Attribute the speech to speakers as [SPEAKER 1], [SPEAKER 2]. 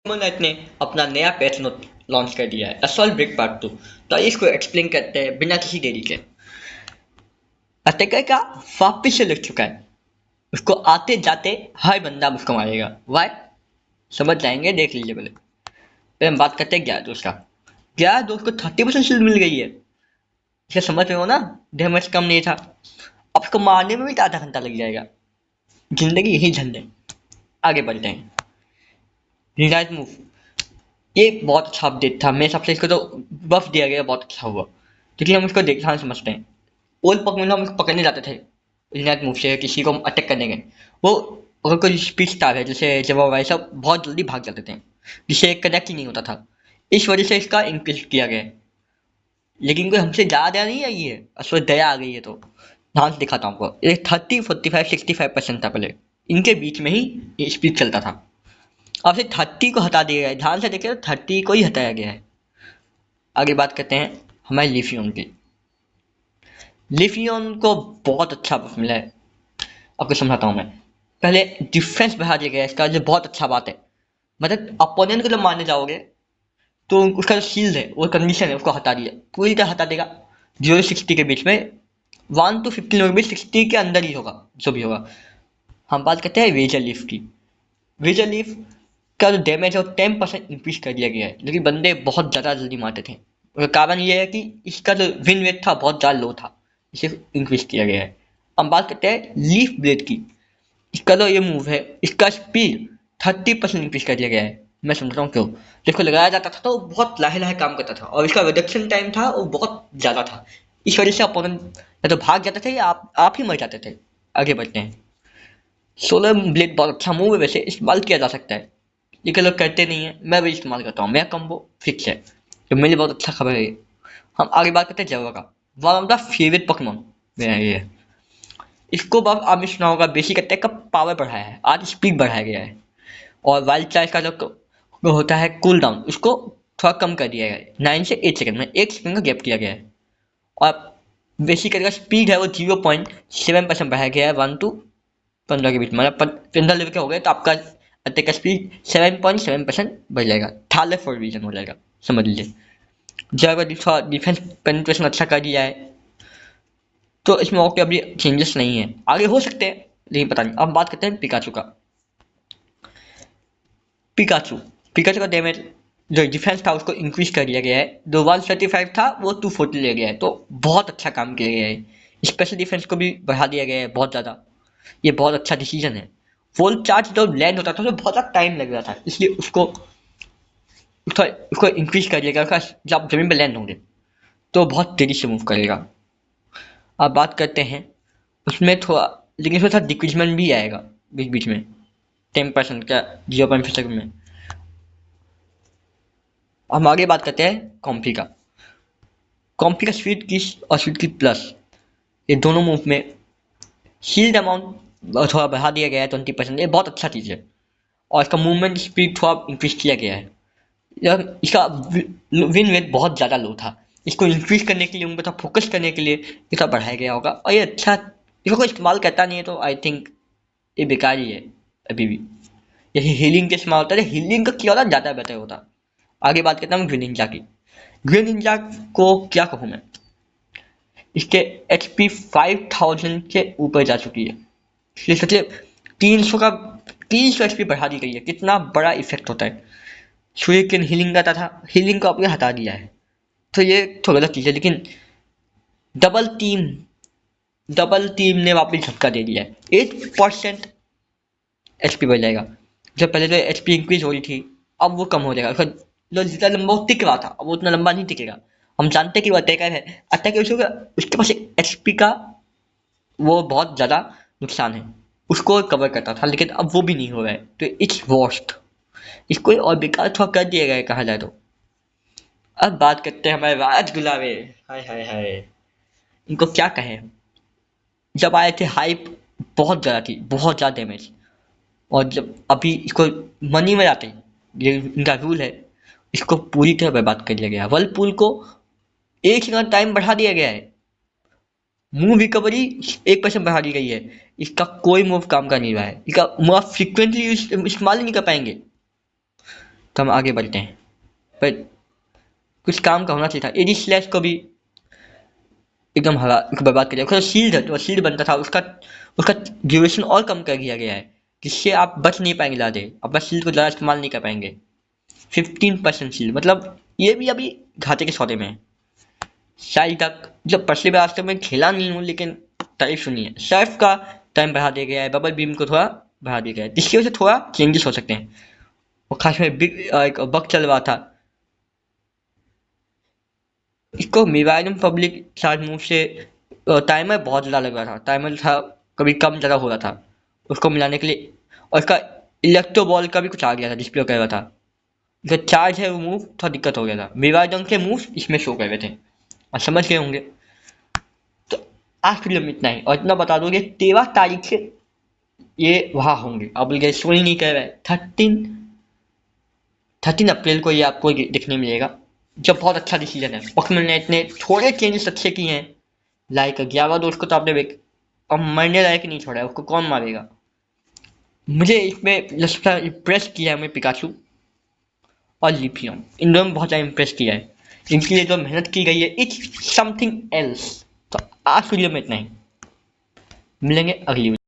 [SPEAKER 1] Monet ने अपना नया पैच नोट लॉन्च कर दिया है, असॉल्ट ब्रेक पार्ट 2। तो आइए इसको एक्सप्लेन करते हैं बिना किसी देरी के। अटैकर का वापिस से लग चुका है, उसको आते जाते हर बंदा उसको मारेगा। वाई समझ जाएंगे, देख लीजिए। पहले हम बात करते हैं ग्यारह दोस्त का। ग्यारह दोस्त को 30% शील्ड मिल गई है, इसे समझ रहे हो ना। डैमेज कम नहीं था, अब उसको मारने में भी तो आधा घंटा लग जाएगा। जिंदगी यही झंड है। आगे बढ़ते हैं। रिलाइज मूव, ये बहुत अच्छा अपडेट था। मेरे हिसाब से इसको तो बफ दिया गया, बहुत अच्छा हुआ, क्योंकि हम इसको देखना समझते हैं। ओल्ड पॉकेमॉन हम इसको पकड़ने जाते थे रिलाइज मूव से, किसी को अटैक करने गए, वो अगर कोई स्पीड स्टार है जैसे जवाब वाई सब बहुत जल्दी भाग जाते थे, जिससे कनेक्ट ही नहीं होता था। इस वजह से इसका इंक्रीज किया गया है। लेकिन कोई हमसे ज़्यादा नहीं आई है, असल दया आ गई है। तो ध्यान से दिखाता हूँ आपको, ये 30, 45, 65% था पहले, इनके बीच में ही स्पीड चलता था। अब से 30 को हटा दिया गया है, ध्यान से देखिए, 30 को ही हटाया गया है। आगे बात करते हैं हमारे लिफियन की। लिफियन को बहुत अच्छा buff मिला है, आपको समझाता हूँ मैं। पहले डिफेंस बढ़ा दिया गया है इसका, जो बहुत अच्छा बात है। मतलब अपोनेंट को जब मारने जाओगे तो उसका जो शील्ड है, वो कंडीशन है, उसको हटा दिया, पूरी तरह हटा देगा। 0 से 60 के बीच में, 1 to 15 के बीच, 60 के अंदर ही होगा जो भी होगा। हम बात करते हैं वेजर लीफ की। वेजर लीफ का जो डैमेज है वो 10% इंक्रीज कर दिया गया है, लेकिन बंदे बहुत ज़्यादा जल्दी मारते थे। उसका कारण ये है कि इसका जो विन रेट था बहुत ज़्यादा लो था, इसे इंक्रीज किया गया है। हम बात करते हैं लीफ ब्लेड की। इसका जो ये मूव है, इसका स्पीड 30% इंक्रीज कर दिया गया है। मैं समझता हूँ क्यों। जिसको लगाया जाता था तो वो बहुत लाहे लाहे काम करता था, और इसका रिडक्शन टाइम था वो बहुत ज़्यादा था। इस वजह से अपोनेंट या तो भाग जाते थे या आप ही मर जाते थे। आगे बढ़ते हैं। सोलर ब्लेड बहुत अच्छा मूव है, वैसे इस्तेमाल किया जा सकता है, लेकिन लोग करते नहीं है। मैं भी इस्तेमाल करता हूँ, मेरा कम्बो फिक्स है, तो मेरे लिए बहुत अच्छा खबर है ये। हम आगे बात करते हैं जवा का। One of the favourite Pokemon मेरा ये है। इसको अब आपने सुना होगा, बेसिक अटैक का पावर बढ़ाया है, आज स्पीड बढ़ाया गया है। और वाइल्ड चार्ज का जो होता है कूल डाउन, उसको थोड़ा कम कर दिया गया है। 9 से 8 सेकंड में 1 सेकंड का गैप किया गया है। और बेसिक का स्पीड है वो 0.7% बढ़ाया गया है, 1 to 15 के बीच। मतलब 15 लेवल के हो गए तो आपका अटैक का स्पीड 7.7% बढ़ जाएगा, थाले फॉर रीजन हो जाएगा, समझ लीजिए। जब डिफेंस पेनिट्रेशन अच्छा कर दिया है, तो इसमें और अभी चेंजेस नहीं है, आगे हो सकते हैं लेकिन पता नहीं। अब बात करते हैं पिकाचू का। पिकाचू पिकाचू का डैमेज जो डिफेंस था उसको इंक्रीज कर दिया गया है। जो 135 था वो 240 ले गया है, तो बहुत अच्छा काम किया गया है। स्पेशल डिफेंस को भी बढ़ा दिया गया है बहुत ज़्यादा, ये बहुत अच्छा डिसीजन है। फुल चार्ज जब लैंड होता था तो बहुत ज़्यादा टाइम लग रहा था, इसलिए उसको इंक्रीज कर दिया गया। जब जमीन पर लैंड होंगे तो बहुत तेज़ी से मूव करेगा। अब बात करते हैं उसमें थोड़ा, लेकिन इसमें थोड़ा डिक्रीजमेंट भी आएगा बीच बीच में, 10% का, 0.5 सेकंड में। हम आगे बात करते हैं कॉम्फी का। कॉम्फी का स्पीड किस और स्पीड की प्लस, ये दोनों मूव में शील्ड अमाउंट थोड़ा बढ़ा दिया गया है 20%, ये बहुत अच्छा चीज़ है। और इसका मूवमेंट स्पीड थोड़ा इंक्रीज किया गया है। इसका विन रेट बहुत ज़्यादा लो था, इसको इंक्रीज करने के लिए, उन पर थोड़ा फोकस करने के लिए इसका बढ़ाया गया होगा। और ये अच्छा, इसको कोई इस्तेमाल करता नहीं है तो आई थिंक ये बेकार ही है अभी भी। जैसे हीलिंग के इस्तेमाल होता है, हीलिंग का किया होता ज़्यादा बेटर होता। आगे बात करता हूँ ग्रीन निंजा की। ग्रीन निंजा को क्या कहूँ मैं, इसके HP 5000 से ऊपर जा चुकी है। इसलिए सोचिए 300 HP बढ़ा दी गई है, कितना बड़ा इफेक्ट होता है। शuriken हीलिंग करता था, हीलिंग को आपने हटा दिया है, तो ये थोड़ा गलत चीज़ है। लेकिन डबल टीम डबल टीम ने वापस झटका दे दिया है, 8% HP बढ़ जाएगा। जब पहले तो HP इंक्रीज हो रही थी, अब वो कम हो जाएगा। उसका जो जितना लंबा वो टिक रहा था, अब वो उतना लंबा नहीं टिकेगा। हम जानते हैं कि वो अटैकर है, अटैकर उसके पास HP का वो बहुत ज़्यादा नुकसान है, उसको कवर करता था, लेकिन अब वो भी नहीं हो रहा है, तो इट्स वर्स्ट। इसको और बेकार थोड़ा कर दिया गया है कहा जाए तो। अब बात करते हैं हमारे राज गुलाबे। हाय हाय हाय, इनको क्या कहें। जब आए थे हाइप बहुत ज़्यादा थी, बहुत ज़्यादा डैमेज। और जब अभी इसको मनी में आते हैं, ये इनका रूल है, इसको पूरी तरह बर्बाद कर दिया गया। वर्लपूल को 1 सेकंड टाइम बढ़ा दिया गया है, मूव रिकवरी 1% बढ़ा दी गई है। इसका कोई मूव काम का नहीं रहा है, इसका मूव फ्रिक्वेंटली इस्तेमाल ही नहीं कर पाएंगे। तो हम आगे बढ़ते हैं, पर कुछ काम का होना चाहिए था। एडी स्लैश को भी एकदम हरा बर्बाद कर दिया। उसका शील्ड है, तो शील्ड बनता था उसका उसका ड्यूरेशन और कम कर दिया गया है, जिससे आप बच नहीं पाएंगे ज़्यादा, अपना शील्ड को ज़्यादा इस्तेमाल नहीं कर पाएंगे। 15% शील्ड, मतलब ये भी अभी घाटे के सौदे में है। शायद तक जब पिछली बार आज तक मैं खेला नहीं हूँ, लेकिन तारीफ सुनी है। सर्फ का टाइम बढ़ा दिया गया है, बबल बीम को थोड़ा बढ़ा दिया गया है, जिसकी वजह से थोड़ा चेंजेस हो सकते हैं। और खास में बिग एक बग चल रहा था, इसको मिवाइलम पब्लिक चार्ज मूव से टाइमर बहुत ज़्यादा लग रहा था, टाइमर था कभी कम ज़्यादा हो रहा था, उसको मिलाने के लिए। और इसका इलेक्ट्रो बॉल का भी कुछ आ गया था, डिस्प्ले कर रहा था। जो चार्ज है वो मूव थोड़ा दिक्कत हो गया था, मिवाइलम के मूव इसमें शो कर रहे थे, और समझ गए होंगे। तो आज वीडियो में इतना ही, और इतना बता दो कि 13 तारीख से ये वहाँ होंगे। अब ये सोनी नहीं कह रहे, 13 अप्रैल को ये आपको दिखने मिलेगा, जब बहुत अच्छा डिसीजन है। पोकेमॉन ने इतने थोड़े चेंजेस अच्छे किए हैं, लाइक 11 दोस्त को तो आपने अब मरने लायक नहीं छोड़ा है, उसको कौन मारेगा। मुझे इसमें सबसे इम्प्रेस किया है मैं पिकाचू और लिपियम, इन दोनों में बहुत ज़्यादा इम्प्रेस किया है। इनके लिए जो मेहनत की गई है, इट्स समथिंग एल्स। तो आज वीडियो में इतना ही, मिलेंगे अगली वीडियो।